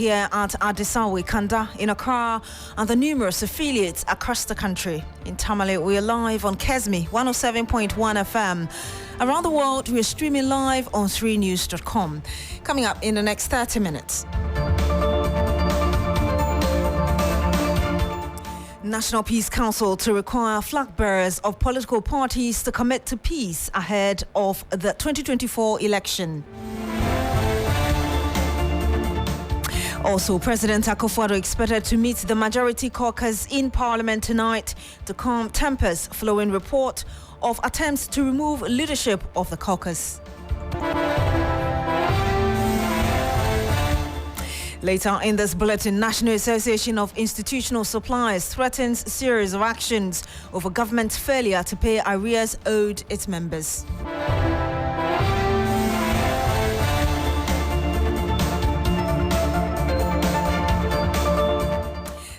here at Adisawe, Kanda, in Accra, and the numerous affiliates across the country. In Tamale, we are live on Kesmi 107.1 FM. Around the world, we are streaming live on 3news.com. Coming up in the next 30 minutes. National Peace Council to require flag bearers of political parties to commit to peace ahead of the 2024 election. Also, President Akufo-Addo expected to meet the majority caucus in Parliament tonight to calm tempers following report of attempts to remove leadership of the caucus. Later in this bulletin, National Association of Institutional Suppliers threatens series of actions over government's failure to pay arrears owed its members.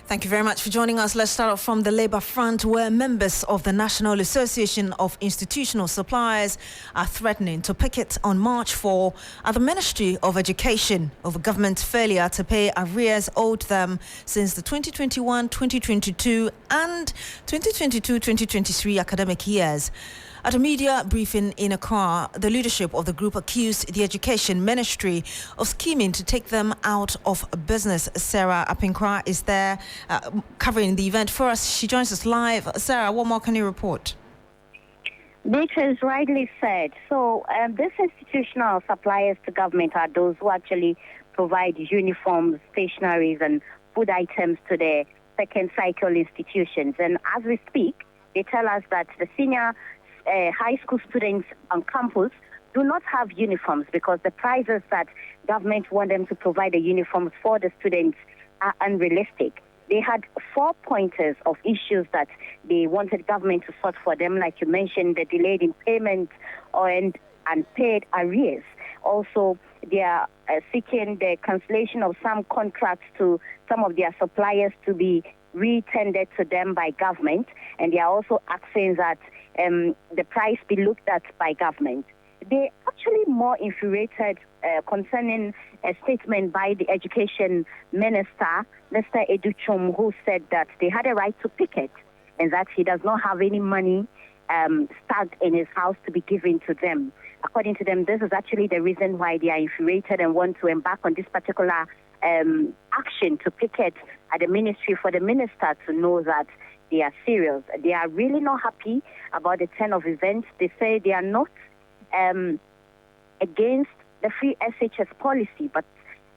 Thank you very much for joining us. Let's start off from the Labour front, where members of the National Association of Institutional Suppliers are threatening to picket on March 4 at the Ministry of Education over government's failure to pay arrears owed them since the 2021-2022 and 2022-2023 academic years. At a media briefing in Accra, the leadership of the group accused the Education Ministry of scheming to take them out of business. Sarah Apinkra is there covering the event for us. She joins us live. Sarah, what more can you report? Beatrice rightly said. So these institutional suppliers to government are those who actually provide uniforms, stationaries and food items to the second cycle institutions. And as we speak, they tell us that the senior high school students on campus do not have uniforms because the prices that government want them to provide the uniforms for the students are unrealistic. They had 4 pointers of issues that they wanted government to sort for them, like you mentioned, the delayed in payment and unpaid arrears. Also, they are seeking the cancellation of some contracts to some of their suppliers to be re-tendered to them by government, and they are also asking that the price be looked at by government. They actually more infuriated concerning a statement by the Education Minister, Mr. Educhum, who said that they had a right to picket and that he does not have any money stuck in his house to be given to them. According to them, this is actually the reason why they are infuriated and want to embark on this particular action to picket at the ministry for the minister to know that they are serious. They are really not happy about the turn of events. They say they are not against the free SHS policy, but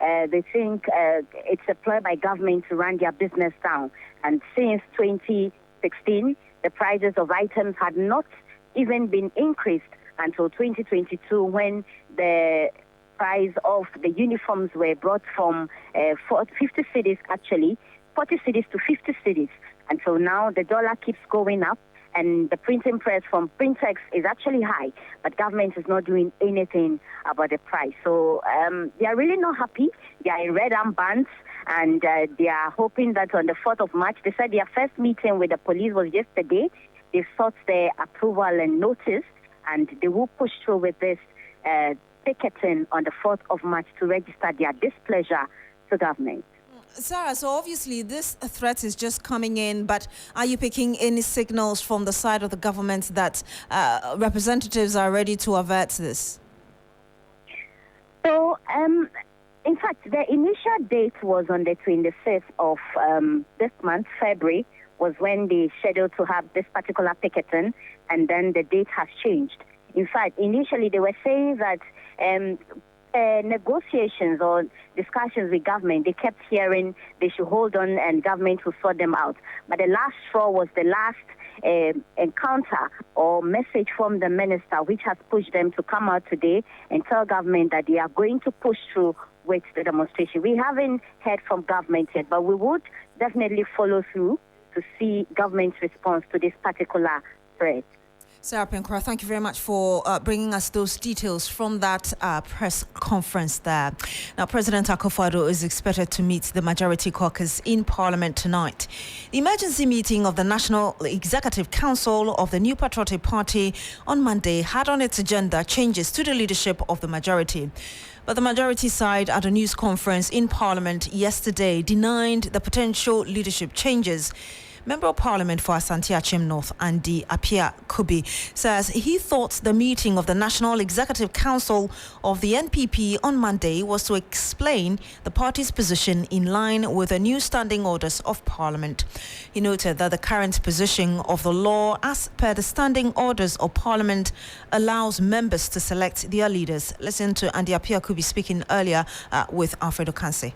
they think it's employed by government to run their business down. And since 2016, the prices of items had not even been increased until 2022, when the price of the uniforms were brought from 50 cities, actually, 40 cities to 50 cities. And so now the dollar keeps going up, and the printing press from Printex is actually high, but government is not doing anything about the price. So they are really not happy. They are in red armbands, and they are hoping that on the 4th of March, they said their first meeting with the police was yesterday. They sought their approval and notice, and they will push through with this picketing on the 4th of March to register their displeasure to government. Sarah, so obviously this threat is just coming in, but are you picking any signals from the side of the government that representatives are ready to avert this? So, in fact, the initial date was on the 25th of this month, February, was when they scheduled to have this particular picketing, and then the date has changed. In fact, initially they were saying that negotiations or discussions with government, they kept hearing they should hold on and government will sort them out. But the last straw was the last encounter or message from the minister, which has pushed them to come out today and tell government that they are going to push through with the demonstration. We haven't heard from government yet, but we would definitely follow through to see government's response to this particular threat. Sarah Apinkra, thank you very much for bringing us those details from that press conference there. Now, President Akufo-Addo is expected to meet the majority caucus in Parliament tonight. The emergency meeting of the National Executive Council of the New Patriotic Party on Monday had on its agenda changes to the leadership of the majority. But the majority side at a news conference in Parliament yesterday denied the potential leadership changes. Member of Parliament for Asante Achim North, Andy Apia Kubi, says he thought the meeting of the National Executive Council of the NPP on Monday was to explain the party's position in line with the new standing orders of Parliament. He noted that the current position of the law, as per the standing orders of Parliament, allows members to select their leaders. Listen to Andy Apia Kubi speaking earlier with Alfredo Kanse.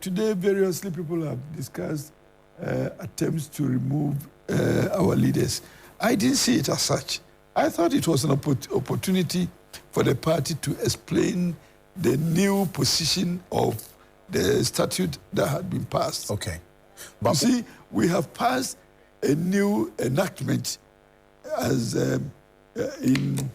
Today, variously people have discussed attempts to remove our leaders. I didn't see it as such. I thought it was an opportunity for the party to explain the new position of the statute that had been passed. Okay. But you see, we have passed a new enactment as in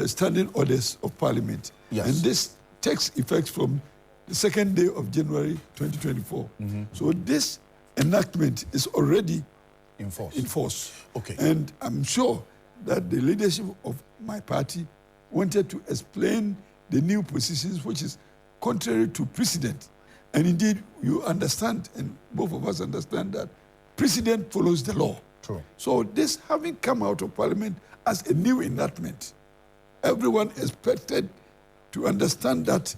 standing orders of Parliament. Yes. And this takes effect from the second day of January 2024. So this enactment is already in force. Okay. And I'm sure that the leadership of my party wanted to explain the new positions, which is contrary to precedent. And indeed, you understand, and both of us understand, that precedent follows the law. True. So this having come out of Parliament as a new enactment, everyone expected to understand that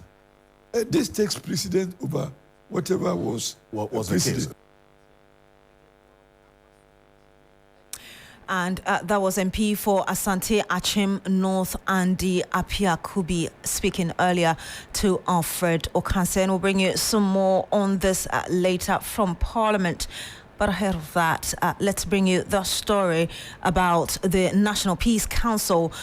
this takes precedence over whatever was precedent. The case? And that was MP for Asante Achim North, Andy Apia Kubi, speaking earlier to Alfred Okanse. And we'll bring you some more on this later from Parliament. But ahead of that, let's bring you the story about the National Peace Council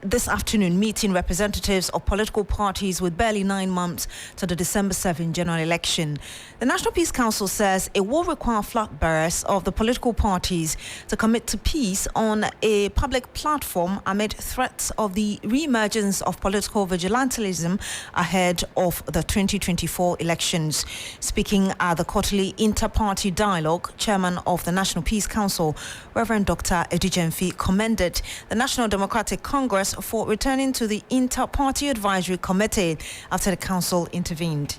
this afternoon meeting representatives of political parties with barely 9 months to the December 7 general election. The National Peace Council says it will require flag bearers of the political parties to commit to peace on a public platform amid threats of the re-emergence of political vigilantism ahead of the 2024 elections. Speaking at the quarterly inter-party dialogue, Chairman of the National Peace Council, Reverend Dr. Edijenfi, commended the National Democratic Congress for returning to the Inter-Party Advisory Committee after the council intervened.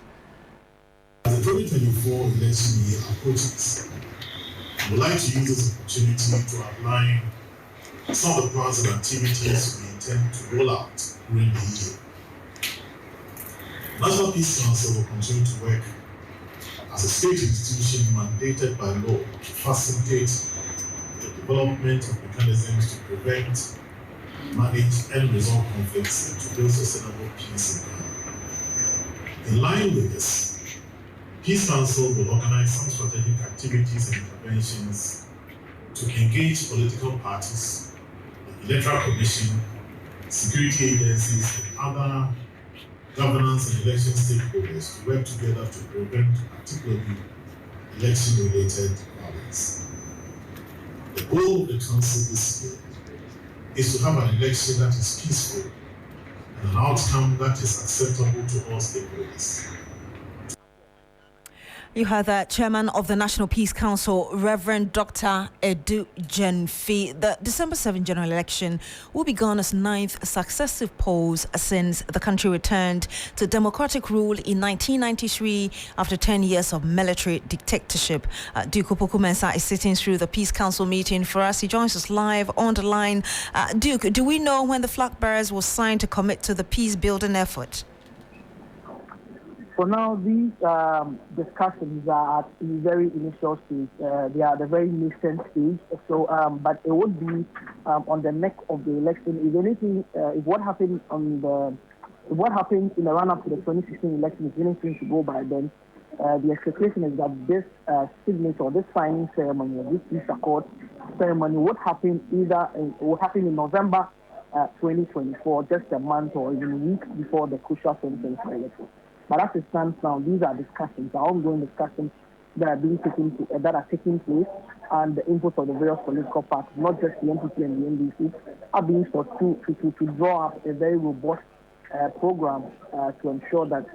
As the 2024 election year approaches, I would like to use this opportunity to outline some of the plans and activities we intend to roll out during the year. The National Peace Council will continue to work as a state institution mandated by law to facilitate the development of mechanisms to prevent, manage and resolve conflicts and to build sustainable peace in Ghana. In line with this, Peace Council will organize some strategic activities and interventions to engage political parties, the Electoral Commission, security agencies, and other governance and election stakeholders to work together to prevent particularly election-related violence. The goal of the Council this year is to have an election that is peaceful and an outcome that is acceptable to all stakeholders. You heard that Chairman of the National Peace Council, Reverend Dr. Edijenfi. The December 7 general election will be Ghana's 9th successive polls since the country returned to democratic rule in 1993 after 10 years of military dictatorship. Duke Opoku Mensah is sitting through the Peace Council meeting for us. He joins us live on the line. Duke, do we know when the flag bearers will sign to commit to the peace-building effort? For now, these discussions are at a very initial stage. They are at a very nascent stage. So, but it would be on the neck of the election. If anything, if what happened in the run-up to the 2016 election is anything to go by, then the expectation is that this signature, this signing ceremony, or this peace accord ceremony would happen in November 2024, just a month or even a week before the crucial 2024 election. But as it stands now, these are discussions, ongoing discussions that are taking place, and the inputs of the various political parties, not just the NPP and the NDC, are being sought to draw up a very robust program to ensure that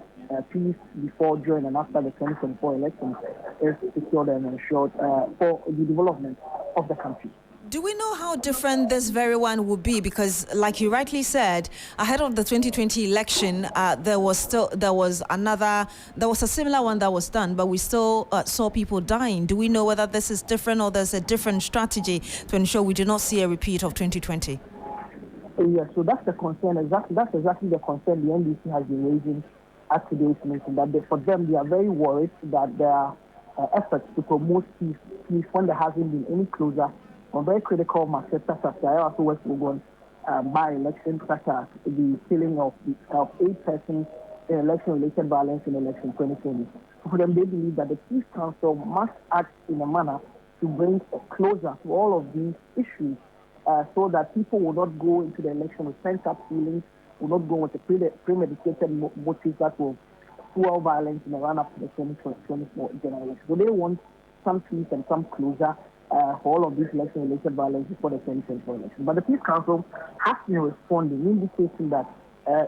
peace before, during, and after the 2024 elections is secured and ensured for the development of the country. Do we know how different this very one will be? Because, like you rightly said, ahead of the 2020 election, there was a similar one that was done, but we still saw people dying. Do we know whether this is different or there's a different strategy to ensure we do not see a repeat of 2020? Yes, so that's the concern. That's exactly the concern the NDC has been raising at today's meeting. That for them, they are very worried that their efforts to promote peace when there hasn't been any closure on very critical matters such as the also West Ogun by-election, such as the killing of 8 persons in election-related violence in election 2020. For them, they believe that the Peace Council must act in a manner to bring a closure to all of these issues so that people will not go into the election with pent-up feelings, will not go with a premeditated motives that will fuel violence in the run-up to the 2024 general election. So they want some peace and some closure for all of these election-related violence before the 2024 election. But the Peace Council has been responding, indicating that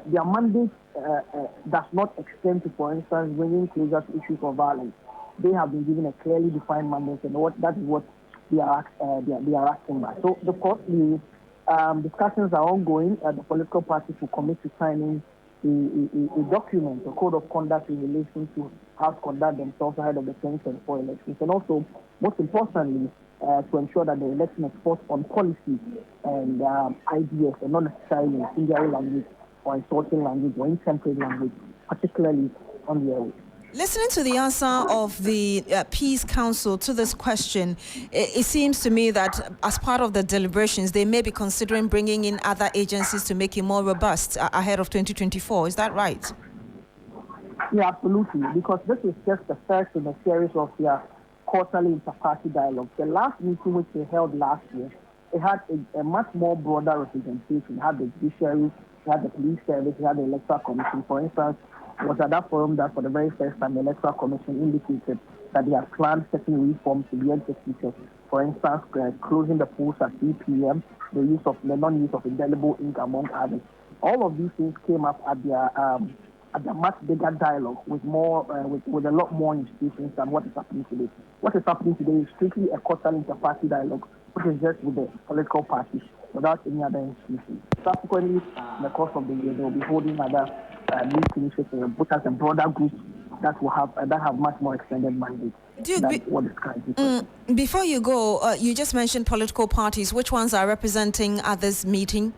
their mandate does not extend to, for instance, bringing closure to issues of violence. They have been given a clearly defined mandate, and that is what they are acting by. So, of course, the discussions are ongoing. The political parties will commit to signing a document, a code of conduct in relation to how to conduct themselves ahead of the 2024 elections, and also, most importantly, to ensure that the election is fought on policy and ideas, and not necessarily in incendiary language or insulting language or intemperate language, particularly on the airways. Listening to the answer of the Peace Council to this question, it seems to me that as part of the deliberations, they may be considering bringing in other agencies to make it more robust ahead of 2024. Is that right? Yeah, absolutely. Because this is just the first in a series of their quarterly inter-party dialogue. The last meeting which they held last year, it had a much more broader representation. It had the judiciary, it had the police service, it had the electoral commission. For instance, it was at that forum that for the very first time the electoral commission indicated that they have planned certain reforms to be executed. For instance, closing the polls at 3 p.m., the non-use of indelible ink, among others. All of these things came up at the much bigger dialogue with a lot more institutions than what is happening today. What is happening today is strictly a quarterly inter-party dialogue, which is just with the political parties without any other institutions. Subsequently, in the course of the year, they will be holding other meetings with a broader groups that have much more extended mandates. Before you go, you just mentioned political parties. Which ones are representing at this meeting?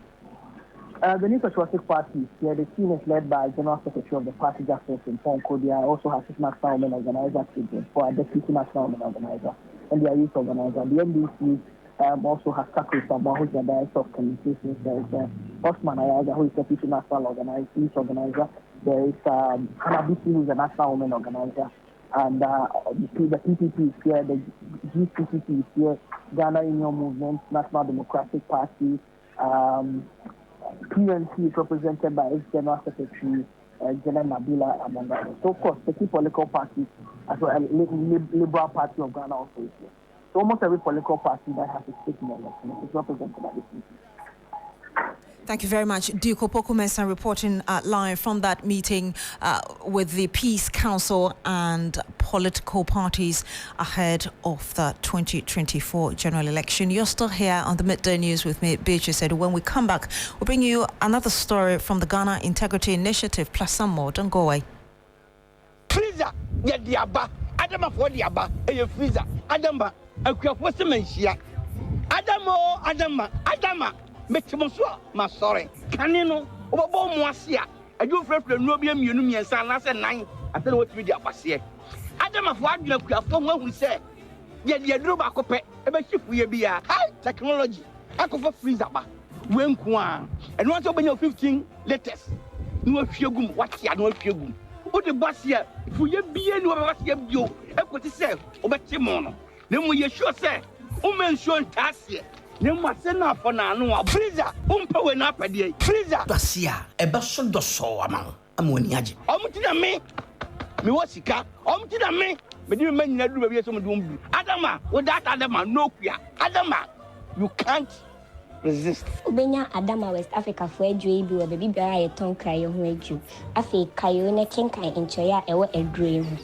The New Patriotic Party, the team is led by General Secretary of the party, Justice in Ponko. They also has his National Women Organizer, for a Deputy National Women Organizer, and they are youth organizer. The NDC also has Kakri Sabah, who is the Director of Communications. There is Osman Ayaga, who is Deputy National Youth Organizer. There is Hannah who is the National Women Organizer. And the PPP is here, the GCPP is here, Ghana Union Movement, National Democratic Party, PNC is represented by its General Secretary, General Nabila, among others. So, of course, the key political parties, as well as the Liberal Party of Ghana also is here. So, almost every political party that has a stake in the election is represented by this meeting. Thank you very much. Duke Opoku-Mensah reporting live from that meeting with the Peace Council and political parties ahead of the 2024 general election. You're still here on the Midday News with me, Beatrice. When we come back, we'll bring you another story from the Ghana Integrity Initiative, plus some more. Don't go away. Freezer, yeah, diaba. Adama for diaba. Hey, freezer. Adama, what's the mention? Adama. Metimosua, my sorry. Canino, over Moasia. I do for the Nobium Union, San last at 9. I don't know what we do. Adam of what you have from what we say. Yet the Adruba Cope, ever ship we be a high technology. I could for freezer. When Kwan, and once open your 15 letters. No fugum, what ya no fugum. What the bus here, if we be any of us, you, equal to say, over Timono. Then we sure say, women show task here. Nem wasena for na no freezer umpe we na pade freezer basia e be so do so ama amoni age omuti na me wasika omuti na me di me nyina du ba bi so me do mbu adama without adama no kua adama you can't resist obenya adama West Africa for adwe bi we be biara ye ton kra ye ho adwu afi kayo na kenkan enchoya e wo adwe ho.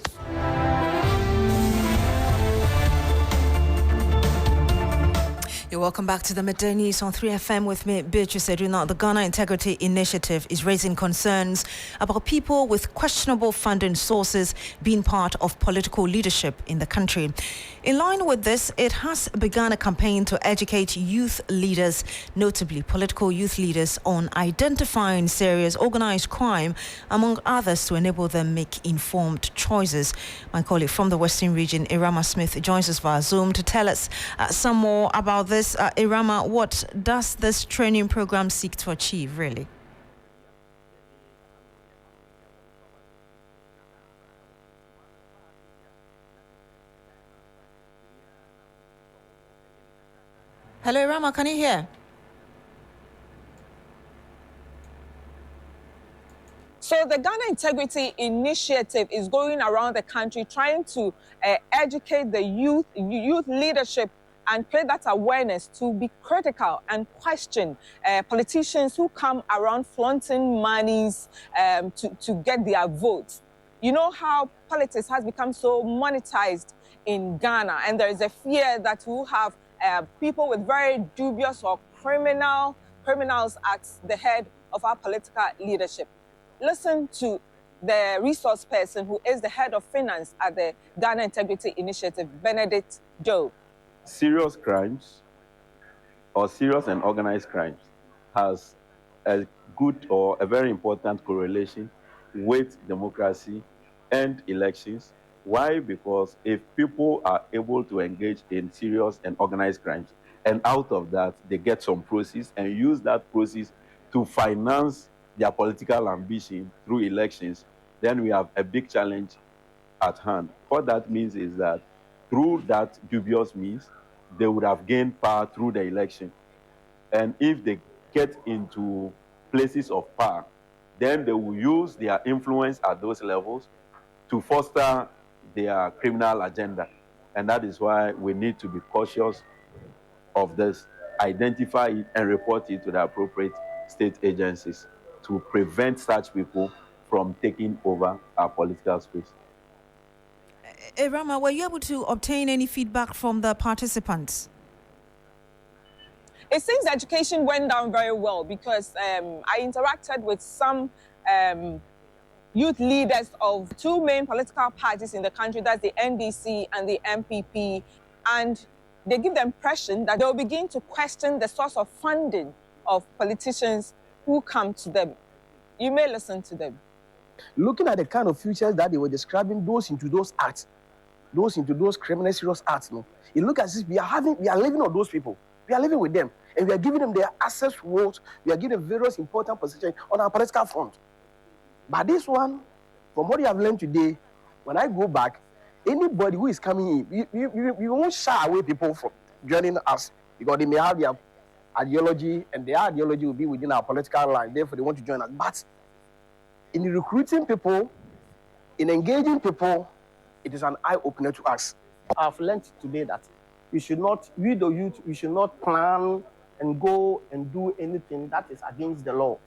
You're welcome back to the Midday News on 3FM with me, Beatrice. The Ghana Integrity Initiative is raising concerns about people with questionable funding sources being part of political leadership in the country. In line with this, it has begun a campaign to educate youth leaders, notably political youth leaders, on identifying serious organized crime, among others, to enable them make informed choices. My colleague from the Western region, Irama Smith, joins us via Zoom to tell us some more about this. Irama, what does this training program seek to achieve, really? Hello, Irama, can you hear? So the Ghana Integrity Initiative is going around the country trying to educate the youth leadership and create that awareness to be critical and question politicians who come around flaunting monies to get their votes. You know how politics has become so monetized in Ghana, and there is a fear that we'll have people with very dubious or criminals at the head of our political leadership. Listen to the resource person who is the head of finance at the Ghana Integrity Initiative, Benedict Joe. Serious crimes or serious and organized crimes has a good or a very important correlation with democracy and elections. Why? Because if people are able to engage in serious and organized crimes, and out of that, they get some proceeds and use that proceeds to finance their political ambition through elections, then we have a big challenge at hand. What that means is that through that dubious means, they would have gained power through the election. And if they get into places of power, then they will use their influence at those levels to foster their criminal agenda. And that is why we need to be cautious of this, identify it and report it to the appropriate state agencies to prevent such people from taking over our political space. Irama, were you able to obtain any feedback from the participants? It seems education went down very well because I interacted with some youth leaders of two main political parties in the country, that's the NDC and the MPP, and they give the impression that they'll begin to question the source of funding of politicians who come to them. You may listen to them. Looking at the kind of futures that they were describing, those into those acts, those into those criminal serious acts, no, it looks as if we are living on those people. We are living with them, and we are giving them their access roles. We are giving them various important positions on our political front. But this one, from what you have learned today, when I go back, anybody who is coming in, we won't shy away people from joining us because they may have their ideology, and their ideology will be within our political line. Therefore, they want to join us. But in recruiting people, in engaging people, it is an eye-opener to us. I've learned today that we should not, we the youth, we should not plan and go and do anything that is against the law.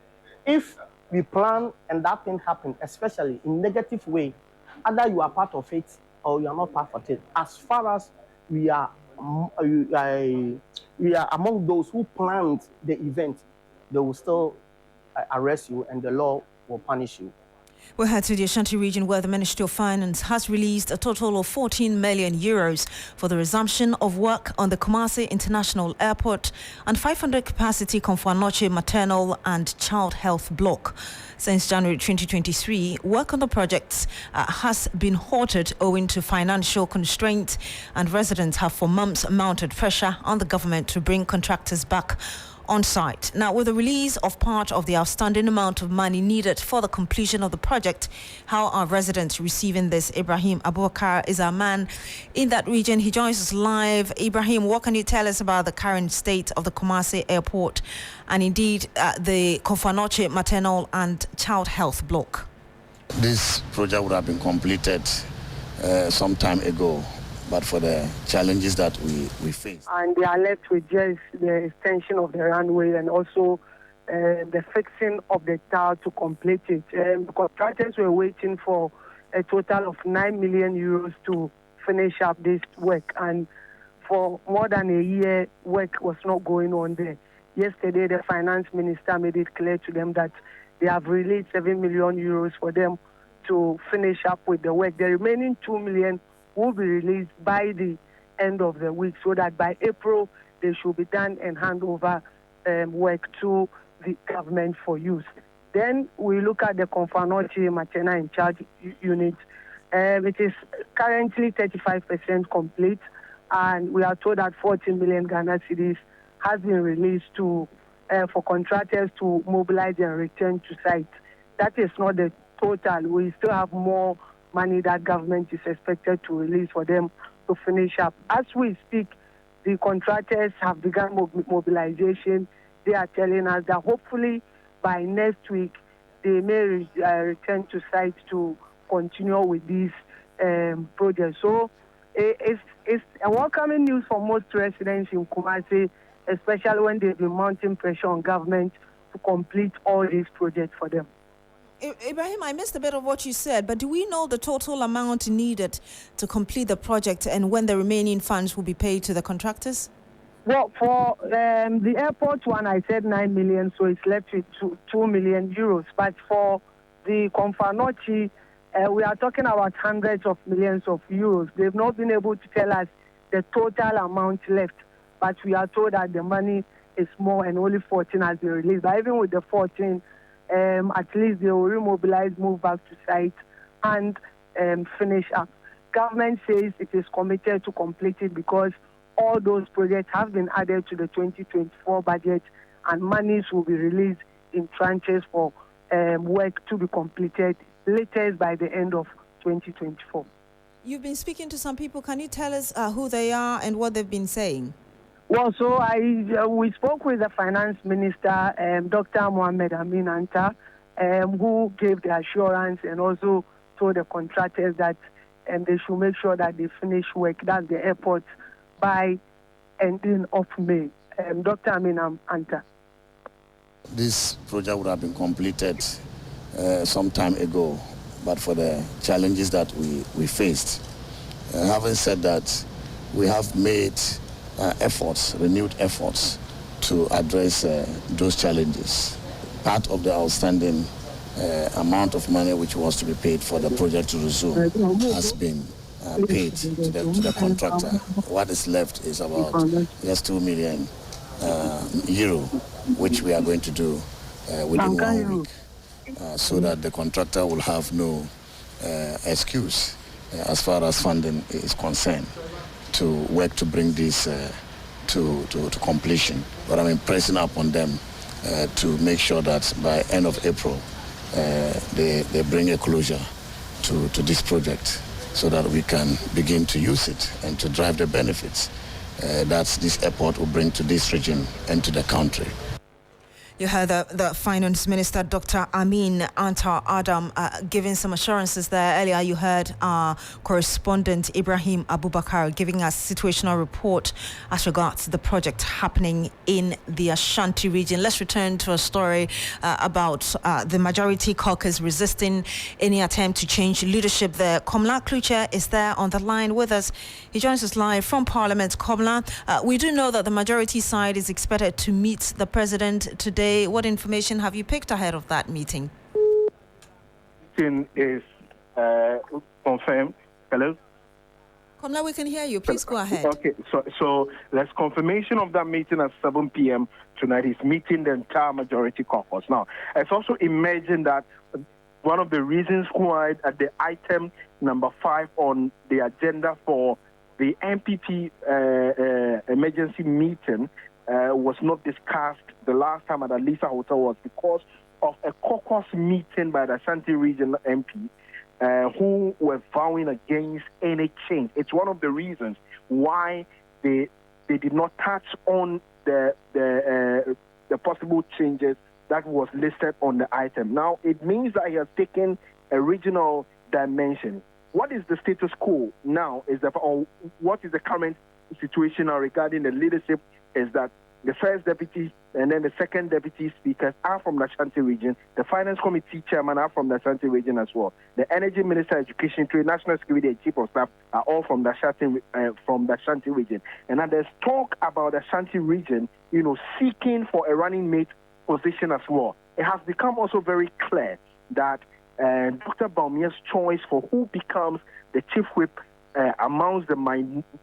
If we plan and that thing happens, especially in negative way, either you are part of it or you are not part of it. As far as we are among those who planned the event, they will still arrest you and the law will punish you. We head to the Ashanti region where the Ministry of Finance has released a total of 14 million euros for the resumption of work on the Kumasi International Airport and 500 capacity Konfanoche maternal and child health block. Since January 2023, work on the projects has been halted owing to financial constraints, and residents have for months mounted pressure on the government to bring contractors back on site. Now, with the release of part of the outstanding amount of money needed for the completion of the project, how are residents receiving this? Ibrahim Abubakar is our man in that region. He joins us live. Ibrahim, what can you tell us about the current state of the Kumasi Airport and indeed the Konfanoche maternal and child health block? This project would have been completed some time ago, but for the challenges that we face. And they are left with just the extension of the runway and also the fixing of the tower to complete it. The contractors were waiting for a total of 9 million euros to finish up this work. And for more than a year, work was not going on there. Yesterday, the finance minister made it clear to them that they have released 7 million euros for them to finish up with the work. The remaining 2 million will be released by the end of the week, so that by April, they should be done and hand over work to the government for use. Then we look at the Konfanochi Matena in charge unit. It is currently 35% complete, and we are told that 14 million Ghana cedis has been released to for contractors to mobilize and return to site. That is not the total. We still have more money that government is expected to release for them to finish up. As we speak, the contractors have begun mobilization. They are telling us that hopefully by next week, they may return to site to continue with these projects. So it's a welcoming news for most residents in Kumasi, especially when they've been mounting pressure on government to complete all these projects for them. Ibrahim, I missed a bit of what you said, but do we know the total amount needed to complete the project and when the remaining funds will be paid to the contractors? Well, for the airport one, I said 9 million, so it's left with 2 million euros. But for the Konfanochi, we are talking about hundreds of millions of euros. They've not been able to tell us the total amount left, but we are told that the money is more and only 14 has been released. But even with the 14, at least they will remobilize, move back to site, and finish up. Government says it is committed to complete it because all those projects have been added to the 2024 budget, and monies will be released in tranches for work to be completed latest by the end of 2024. You've been speaking to some people. Can you tell us who they are and what they've been saying? Well, so we spoke with the finance minister, Dr. Mohamed Amin Anta, who gave the assurance and also told the contractors that they should make sure that they finish work, that's the airport, by ending of May. Dr. Amin Anta. This project would have been completed some time ago, but for the challenges that we faced. Having said that, we have made renewed efforts to address those challenges. Part of the outstanding amount of money which was to be paid for the project to resume has been paid to the contractor. What is left is about just 2 million euro, which we are going to do within 1 week, so that the contractor will have no excuse as far as funding is concerned to work to bring this to completion. But I'm pressing upon them to make sure that by end of April they bring a closure to this project so that we can begin to use it and to drive the benefits that this airport will bring to this region and to the country. You heard the Finance Minister, Dr. Amin Anta Adam, giving some assurances there. Earlier, you heard our correspondent, Ibrahim Abubakar, giving us a situational report as regards the project happening in the Ashanti region. Let's return to a story about the majority caucus resisting any attempt to change leadership there. Komla Kluche is there on the line with us. He joins us live from Parliament. Komla, we do know that the majority side is expected to meet the president today. What information have you picked ahead of that meeting? Meeting is confirmed. Hello? Komla, we can hear you. Please go ahead. Okay, so there's confirmation of that meeting at 7 p.m. tonight. Is meeting the entire majority caucus. Now, it's also imagined that one of the reasons why at the item number 5 on the agenda for the MPP emergency meeting was not discussed the last time at the Lisa Hotel was because of a caucus meeting by the Ashanti Region MP who were vowing against any change. It's one of the reasons why they did not touch on the possible changes that was listed on the item. Now, it means that he has taken a regional dimension. What is the status quo now? What is the current situation regarding the leadership is that the first deputy and then the second deputy speakers are from the Ashanti region. The finance committee chairman are from the Ashanti region as well. The energy minister, education, trade, national security, and chief of staff are all from the Ashanti region. And then there's talk about the Ashanti region, seeking for a running mate position as well. It has become also very clear that Dr. Bawumia's choice for who becomes the chief whip amongst the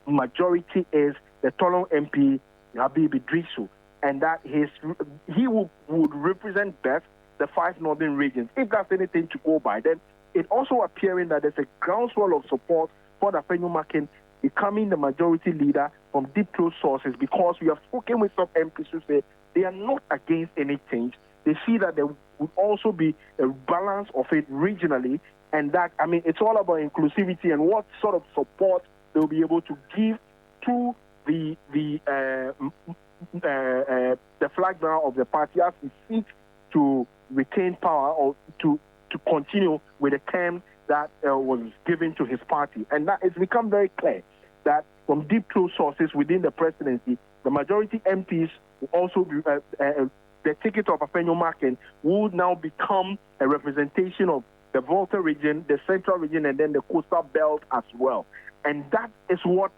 majority is the Tolon MP, Beatrice, and that he would represent best the 5 northern regions. If that's anything to go by, then it's also appearing that there's a groundswell of support for the Makin becoming the majority leader from deep close sources, because we have spoken with some MPs who say they are not against any change. They see that there would also be a balance of it regionally, and that, it's all about inclusivity and what sort of support they'll be able to give to the flag bearer of the party as he seeks to retain power or to continue with the term that was given to his party. And that it's become very clear that from deep close sources within the presidency, the majority MPs will also be, the ticket of Afenyo Makin will now become a representation of the Volta region, the Central region, and then the Coastal Belt as well. And that is what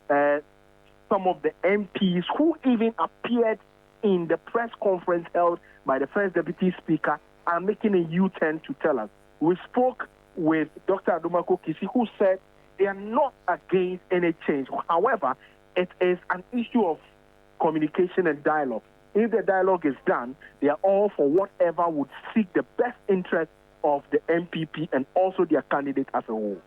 some of the MPs who even appeared in the press conference held by the first deputy speaker are making a U-turn to tell us. We spoke with Dr. Adomako Kisi, who said they are not against any change. However, it is an issue of communication and dialogue. If the dialogue is done, they are all for whatever would seek the best interest of the MPP and also their candidate as a whole.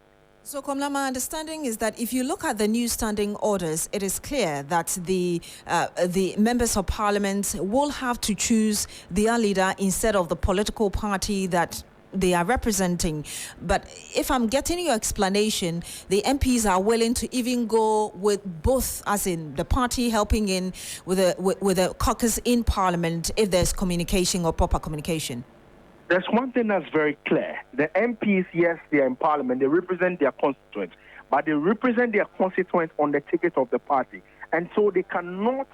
So, Komla, my understanding is that if you look at the new standing orders, it is clear that the members of parliament will have to choose their leader instead of the political party that they are representing. But if I'm getting your explanation, the MPs are willing to even go with both, as in the party helping in with a caucus in parliament if there's communication or proper communication. There's one thing that's very clear. The MPs, yes, they are in parliament. They represent their constituents, but they represent their constituents on the ticket of the party. And so they cannot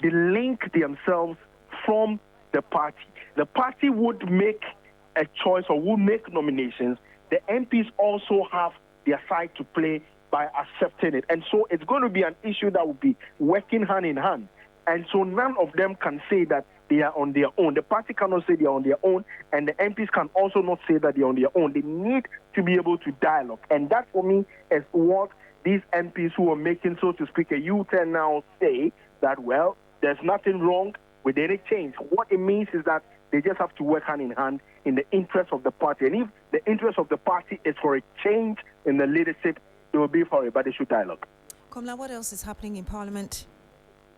delink themselves from the party. The party would make a choice or would make nominations. The MPs also have their side to play by accepting it. And so it's going to be an issue that will be working hand in hand. And so none of them can say that they are on their own. The party cannot say they are on their own, and the MPs can also not say that they are on their own. They need to be able to dialogue. And that, for me, is what these MPs who are making, so to speak, a U-turn now say that, well, there's nothing wrong with any change. What it means is that they just have to work hand in hand in the interest of the party. And if the interest of the party is for a change in the leadership, they will be for it, but they should dialogue. Komla, what else is happening in Parliament?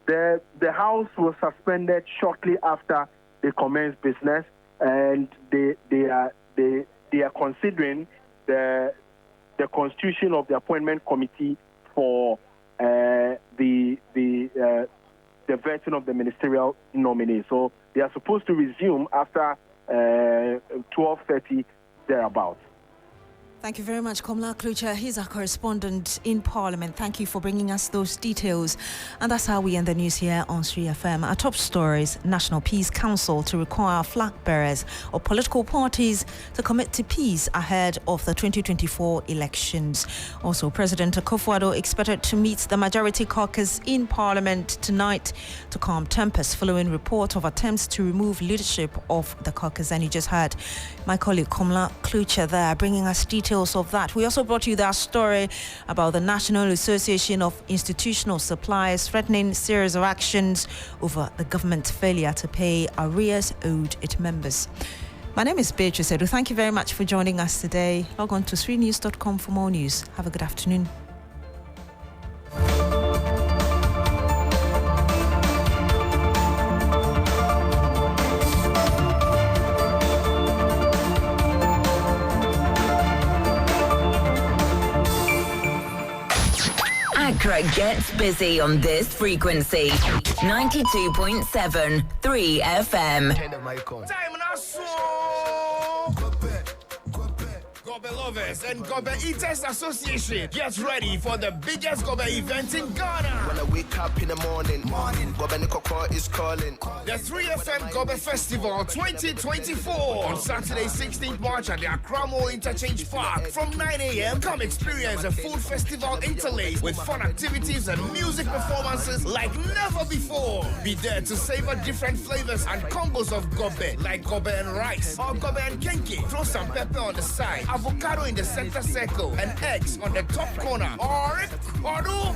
The House was suspended shortly after they commenced business, and they are considering the constitution of the appointment committee for the vetting of the ministerial nominee. So they are supposed to resume after 12:30 thereabouts. Thank you very much, Komla Klucha. He's our correspondent in Parliament. Thank you for bringing us those details. And that's how we end the news here on 3FM. Our top stories: National Peace Council to require flag bearers of political parties to commit to peace ahead of the 2024 elections. Also, President Akufo-Addo expected to meet the majority caucus in Parliament tonight to calm tempers following report of attempts to remove leadership of the caucus. And you just heard my colleague Komla Klucha there bringing us details of that. We also brought you that story about the National Association of Institutional Suppliers threatening series of actions over the government's failure to pay arrears owed its members. My name is Beatrice. Thank you very much for joining us today. Log on to 3news.com for more news. Have a good afternoon. Accra gets busy on this frequency. 92.7 3FM. lovers and Gobe Eaters Association, get ready for the biggest Gobe event in Ghana. When I wake up in the morning, Gobe Nikoko is calling. The 3FM Gobe Festival 2024 on Saturday 16th March at the Accra Mall Interchange Park from 9 a.m. Come experience a full festival interlace with fun activities and music performances like never before. Be there to savor different flavors and combos of Gobe, like Gobe and rice or Gobe and kenke. Throw some pepper on the side, avocado in the center circle, and eggs on the top corner.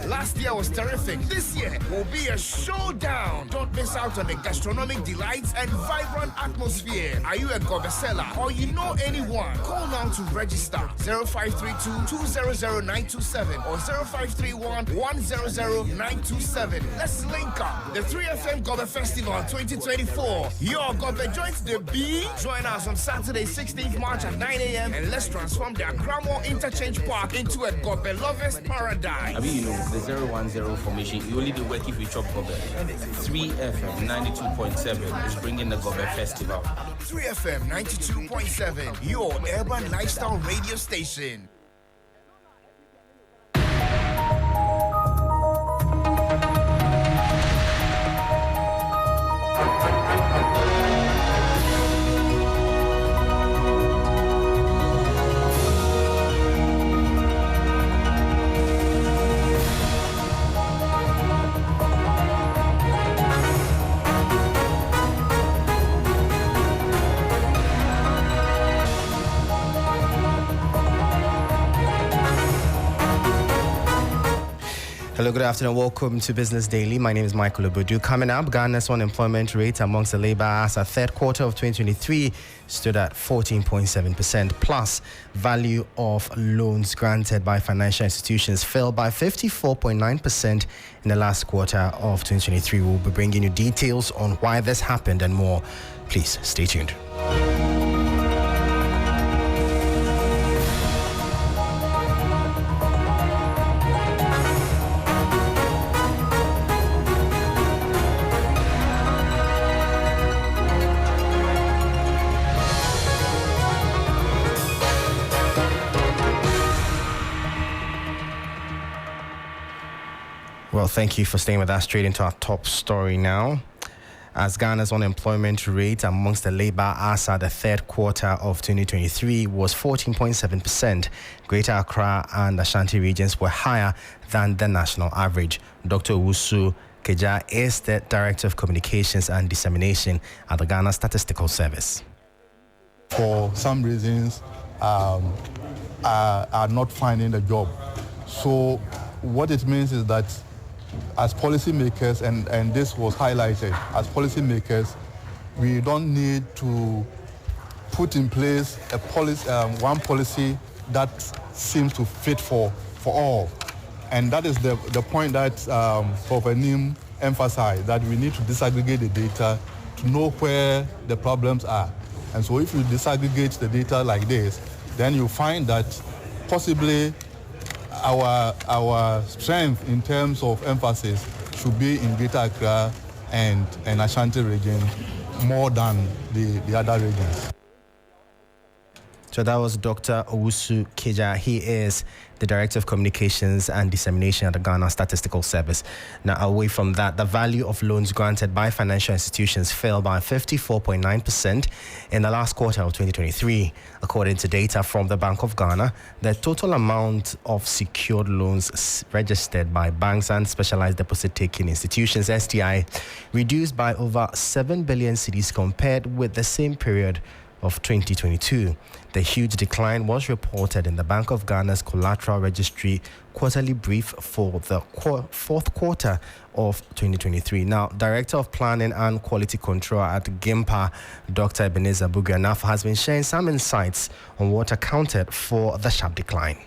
Last year was terrific. This year will be a showdown. Don't miss out on the gastronomic delights and vibrant atmosphere. Are you a Gobe seller or you know anyone? Call now to register 0532-200-927 or 0531-100-927. Let's link up. The 3FM Gobe Festival 2024. Your Gobe joins the B. Join us on Saturday 16th March at 9 a.m. and let's transform the Accra Mall Interchange Park into a Gobe lovers paradise. I mean, you know, the 010 formation, you only do work if you chop Gobe. 3FM 92.7 is bringing the Gobe Festival. 3FM 92.7, your urban lifestyle radio station. Hello, good afternoon. Welcome to Business Daily. My name is Michael Obudu. Coming up, Ghana's unemployment rate amongst the labor as at third quarter of 2023 stood at 14.7%. Plus, value of loans granted by financial institutions fell by 54.9% in the last quarter of 2023. We'll be bringing you details on why this happened and more. Please stay tuned. Well, thank you for staying with us. Straight into our top story now. As Ghana's unemployment rate amongst the labor as at the third quarter of 2023 was 14.7%. Greater Accra and Ashanti regions were higher than the national average. Dr. Owusu Keja is the Director of Communications and Dissemination at the Ghana Statistical Service. For some reasons, are not finding a job. So what it means is that as policymakers, and this was highlighted, as policymakers, we don't need to put in place a policy, one policy that seems to fit for all. And that is the point that Prof. Nim emphasized, that we need to disaggregate the data to know where the problems are. And so if you disaggregate the data like this, then you find that possibly our strength in terms of emphasis should be in Greater Accra and Ashanti region more than the other regions. So that was Dr. Owusu Keja. He is the Director of Communications and Dissemination at the Ghana Statistical Service. Now, away from that, the value of loans granted by financial institutions fell by 54.9% in the last quarter of 2023. According to data from the Bank of Ghana, the total amount of secured loans registered by banks and specialized deposit-taking institutions, STI, reduced by over 7 billion cedis compared with the same period of 2022. The huge decline was reported in the Bank of Ghana's Collateral Registry quarterly brief for the fourth quarter of 2023. Now, Director of Planning and Quality Control at GIMPA, Dr. Ebenezer Bugianaf, has been sharing some insights on what accounted for the sharp decline.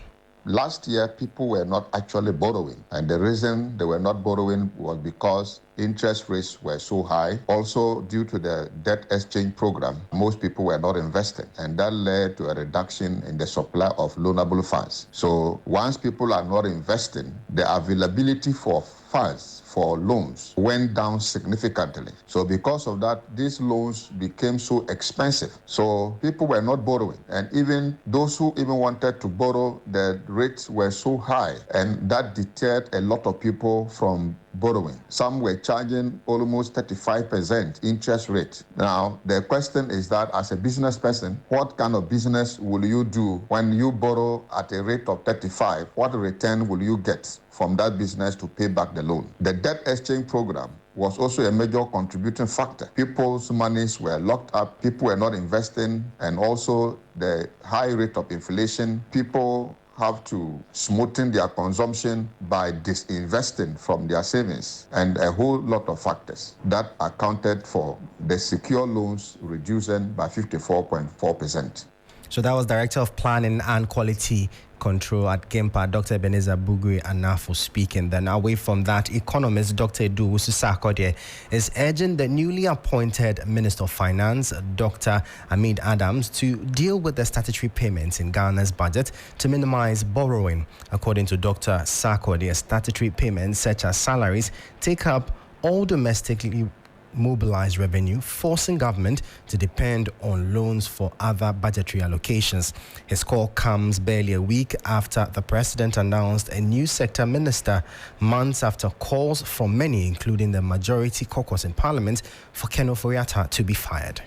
Last year, people were not actually borrowing, and the reason they were not borrowing was because interest rates were so high. Also, due to the debt exchange program, most people were not investing, and that led to a reduction in the supply of loanable funds. So once people are not investing, the availability for funds for loans went down significantly. So because of that, these loans became so expensive. So people were not borrowing. And even those who even wanted to borrow, the rates were so high. And that deterred a lot of people from borrowing. Some were charging almost 35% interest rate. Now, the question is that as a business person, what kind of business will you do when you borrow at a rate of 35? What return will you get from that business to pay back the loan? The debt exchange program was also a major contributing factor. People's monies were locked up, people were not investing, and also the high rate of inflation, people have to smoothen their consumption by disinvesting from their savings, and a whole lot of factors that accounted for the secure loans reducing by 54.4%. So that was Director of Planning and Quality Control at GIMPA, Dr. Ebenezer Bugui Anafo speaking. Then away from that, economist Dr. Edu Wusu-Sarkodie is urging the newly appointed Minister of Finance, Dr. Ahmed Adams, to deal with the statutory payments in Ghana's budget to minimize borrowing. According to Dr. Sarkodie, statutory payments such as salaries take up all domestically mobilize revenue, forcing government to depend on loans for other budgetary allocations. His call comes barely a week after the president announced a new sector minister, months after calls from many, including the majority caucus in parliament, for Ken Ofori-Atta to be fired.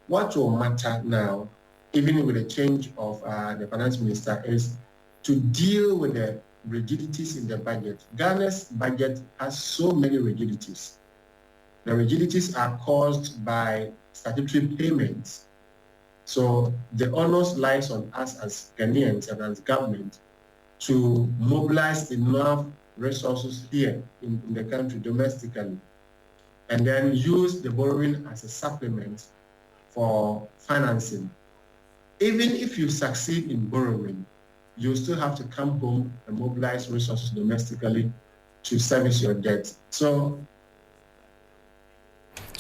What will matter now, even with the change of the finance minister, is to deal with the rigidities in the budget. Ghana's budget has so many rigidities. The rigidities are caused by statutory payments. So the onus lies on us as Ghanaians and as government to mobilize enough resources here in the country domestically, and then use the borrowing as a supplement for financing. Even if you succeed in borrowing, you still have to come home and mobilize resources domestically to service your debt. So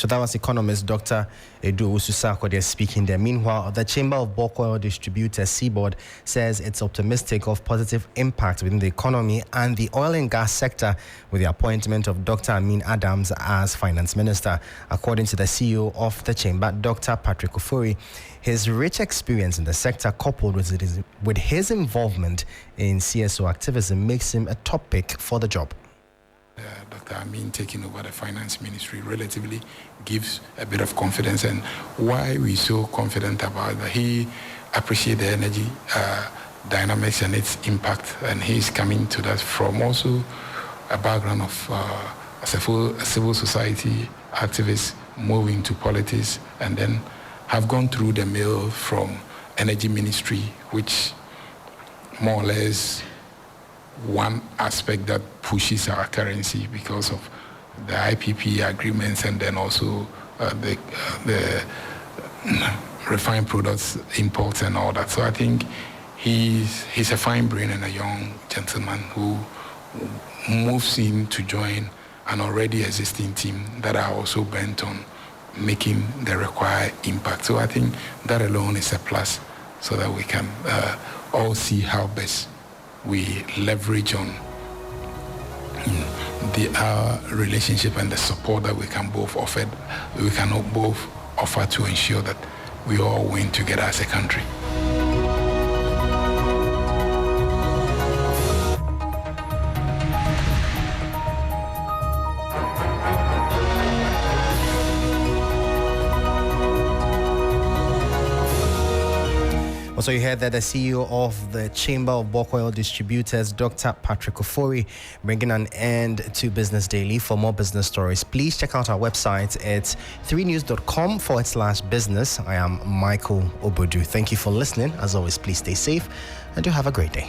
that was economist Dr. Edu Wusu-Sarkodie speaking there. Meanwhile, the Chamber of Bulk Oil Distributors, CBOD, says it's optimistic of positive impact within the economy and the oil and gas sector with the appointment of Dr. Ahmed Adams as finance minister. According to the CEO of the chamber, Dr. Patrick Ofori, his rich experience in the sector coupled with his involvement in CSO activism makes him a top pick for the job. Dr. Amin taking over the finance ministry relatively gives a bit of confidence, and why we're so confident about that, he appreciates the energy dynamics and its impact, and he's coming to that from also a background of as a civil society activist, moving to politics, and then have gone through the mill from energy ministry, which more or less one aspect that pushes our currency because of the IPP agreements, and then also the refined products imports and all that. So I think he's a fine brain and a young gentleman who moves in to join an already existing team that are also bent on making the required impact. So I think that alone is a plus, so that we can all see how best we leverage on our relationship and the support that we can both offer to ensure that we all win together as a country. Also, you heard that the CEO of the Chamber of Bulk Oil Distributors, Dr. Patrick Ofori, bringing an end to Business Daily. For more business stories, please check out our website. It's 3news.com/business. I am Michael Obodu. Thank you for listening. As always, please stay safe and do have a great day.